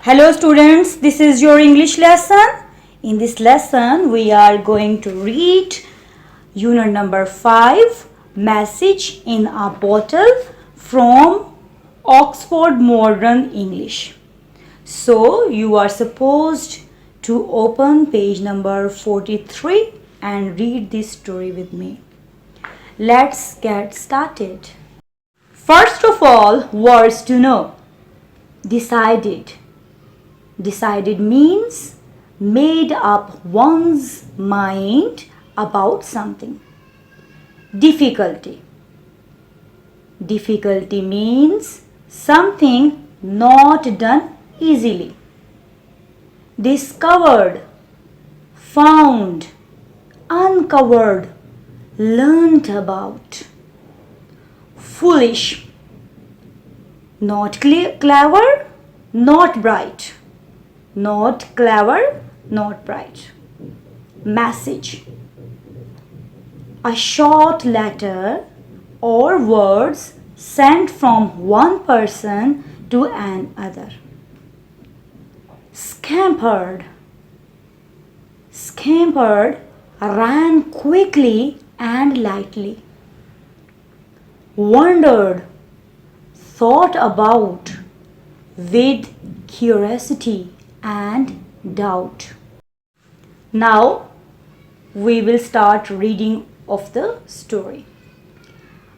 Hello students, this is your English lesson. In this lesson, we are going to read unit number 5, Message in a Bottle from Oxford Modern English. So, you are supposed to open page number 43 and read this story with me. Let's get started. First of all, words to know. Decided. Decided means made up one's mind about something. Difficulty. Difficulty means something not done easily. Discovered, found, uncovered, learnt about. Foolish. Not clever, not bright. Not clever, not bright. Message. A short letter or words sent from one person to another. Scampered. Scampered ran quickly and lightly. Wondered, thought about with curiosity and doubt. Now we will start reading of the story.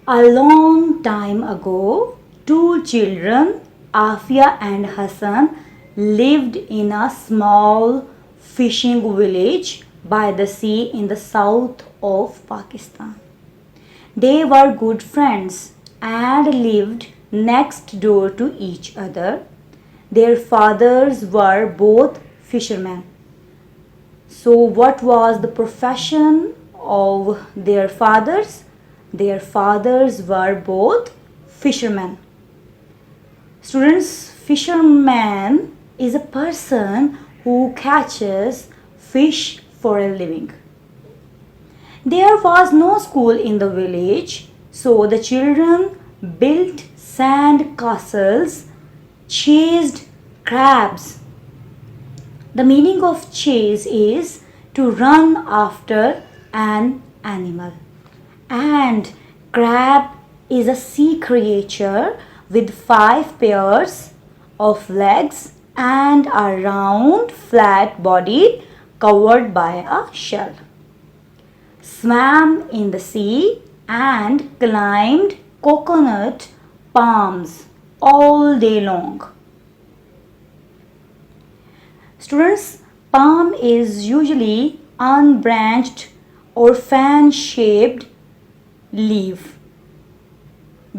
A long time ago, two children, Afia and Hassan, lived in a small fishing village by the sea in the south of Pakistan. They were good friends and lived next door to each other. Their fathers were both fishermen. So, what was the profession of their fathers? Their fathers were both fishermen. Students, fisherman is a person who catches fish for a living. There was no school in the village, so the children built sand castles, chased crabs. The meaning of chase is to run after an animal. And crab is a sea creature with 5 pairs of legs and a round flat body covered by a shell. Swam in the sea and climbed coconut palms all day long. Students, palm is usually unbranched or fan-shaped leaf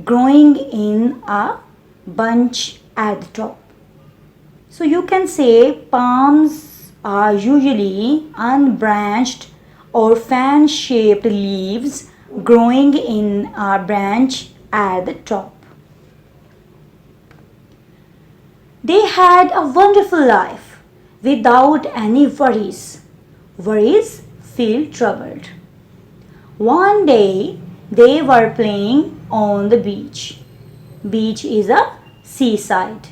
growing in a bunch at the top. So you can say palms are usually unbranched or fan-shaped leaves growing in a branch at the top. They had a wonderful life without any worries. Worries feel troubled. One day they were playing on the beach. Beach is a seaside.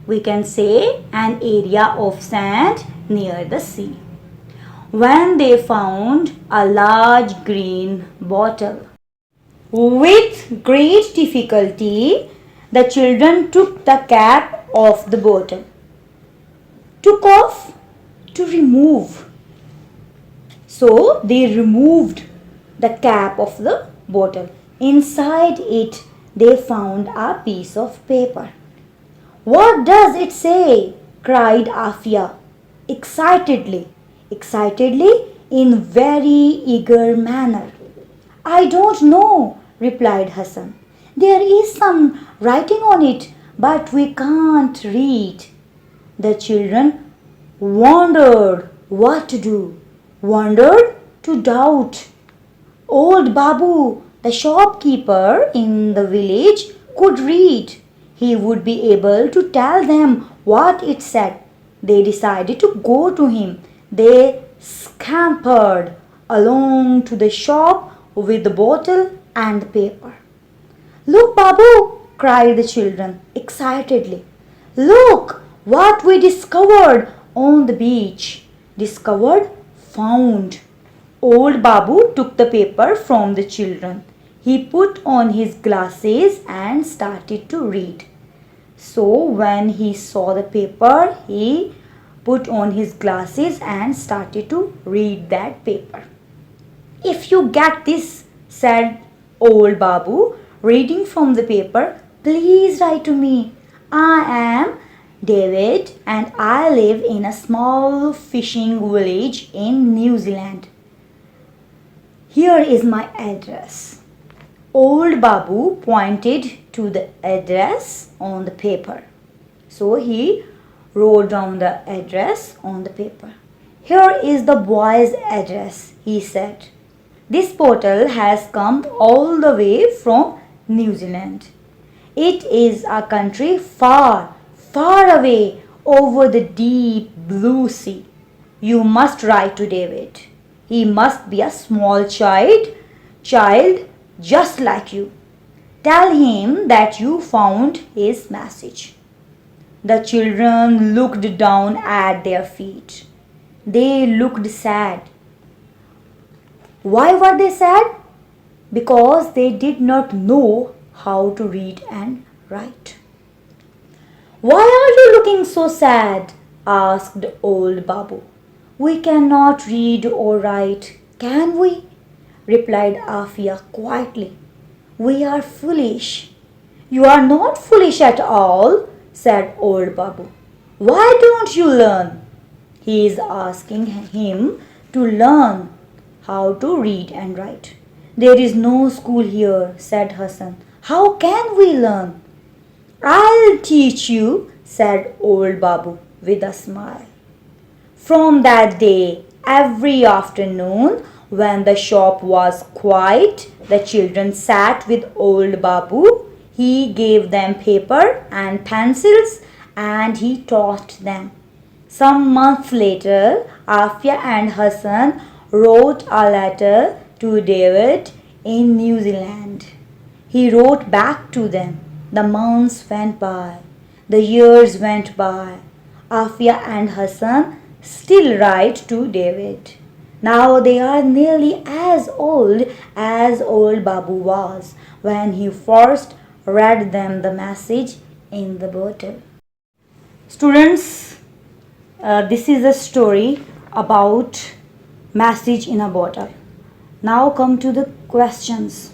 We can say an area of sand near the sea. When they found a large green bottle. With great difficulty, the children took the cap off the bottle. Took off to remove. So they removed the cap of the bottle. Inside it they found a piece of paper. What does it say? Cried Afia excitedly in very eager manner. I don't know, replied Hassan. There is some writing on it, but we can't read. The children wondered what to do, wondered to doubt. Old Babu, the shopkeeper in the village, could read. He would be able to tell them what it said. They decided to go to him. They scampered along to the shop with the bottle and the paper. Look, Babu, cried the children excitedly. Look, What we discovered on the beach. Discovered, found. Old Babu took the paper from the children. He put on his glasses and started to read. So when he saw the paper, he put on his glasses and started to read that paper. If you get this, said old Babu, reading from the paper, please write to me. I am David and I live in a small fishing village in New Zealand. Here is my address. Old Babu pointed to the address on the paper. So he wrote down the address on the paper. Here is the boy's address, he said. This bottle has come all the way from New Zealand. It is a country far, far away over the deep blue sea. You must write to David. He must be a small child just like you. Tell him that you found his message. The children looked down at their feet. They looked sad. Why were they sad? Because they did not know how to read and write. Why are you looking so sad? Asked old Babu. We cannot read or write, can we? Replied Afia quietly. We are foolish. You are not foolish at all, said old Babu. Why don't you learn? He is asking him to learn how to read and write. There is no school here, said Hassan. How can we learn? I'll teach you, said old Babu with a smile. From that day, every afternoon, when the shop was quiet, the children sat with old Babu. He gave them paper and pencils and he taught them. Some months later, Afia and Hassan wrote a letter to David in New Zealand. He wrote back to them. The months went by. The years went by. Afia and Hassan still write to David. Now they are nearly as old Babu was when he first read them the message in the bottle. Students, this is a story about message in a bottle. Now come to the questions.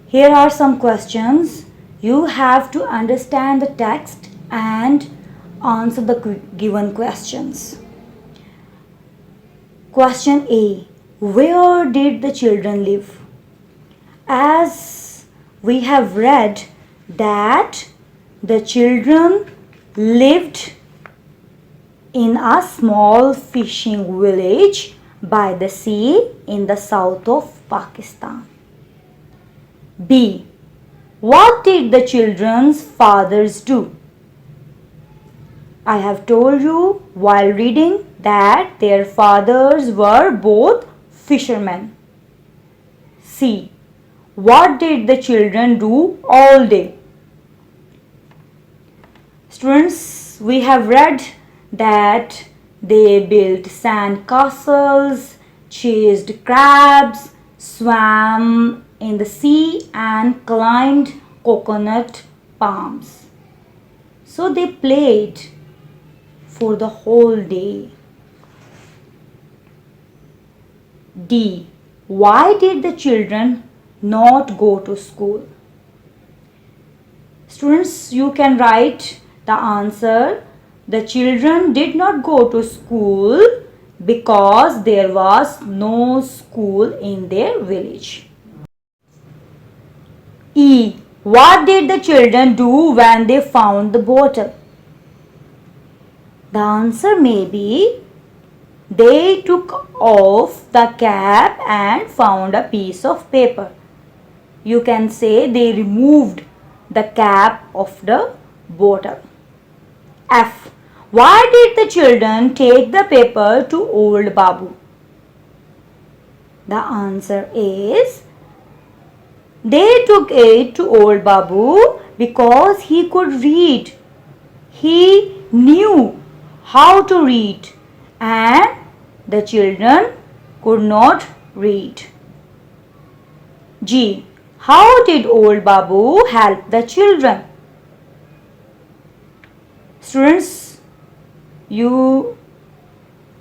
Here are some questions. You have to understand the text and answer the given questions. Question A. Where did the children live? As we have read that the children lived in a small fishing village by the sea in the south of Pakistan. B. What did the children's fathers do? I have told you while reading that their fathers were both fishermen. C. What did the children do all day? Students, we have read that they built sand castles, chased crabs, swam in the sea and climbed coconut palms. So they played for the whole day. D. Why did the children not go to school? Students, you can write the answer. The children did not go to school because there was no school in their village. E. What did the children do when they found the bottle? The answer may be they took off the cap and found a piece of paper. You can say they removed the cap of the bottle. F. Why did the children take the paper to old Babu? The answer is they took it to old Babu because he could read. he knew how to read and the children could not read. G. How did old Babu help the children? Students, you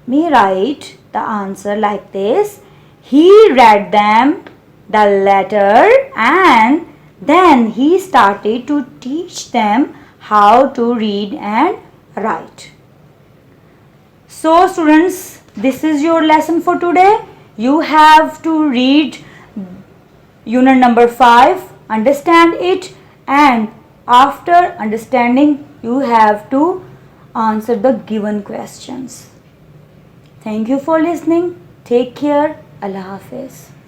may write the answer like this. He read them the letter and then he started to teach them how to read and write. So students, this is your lesson for today. You have to read unit number 5, understand it, and after understanding you have to answer the given questions. Thank you for listening. Take care. Allah Hafiz.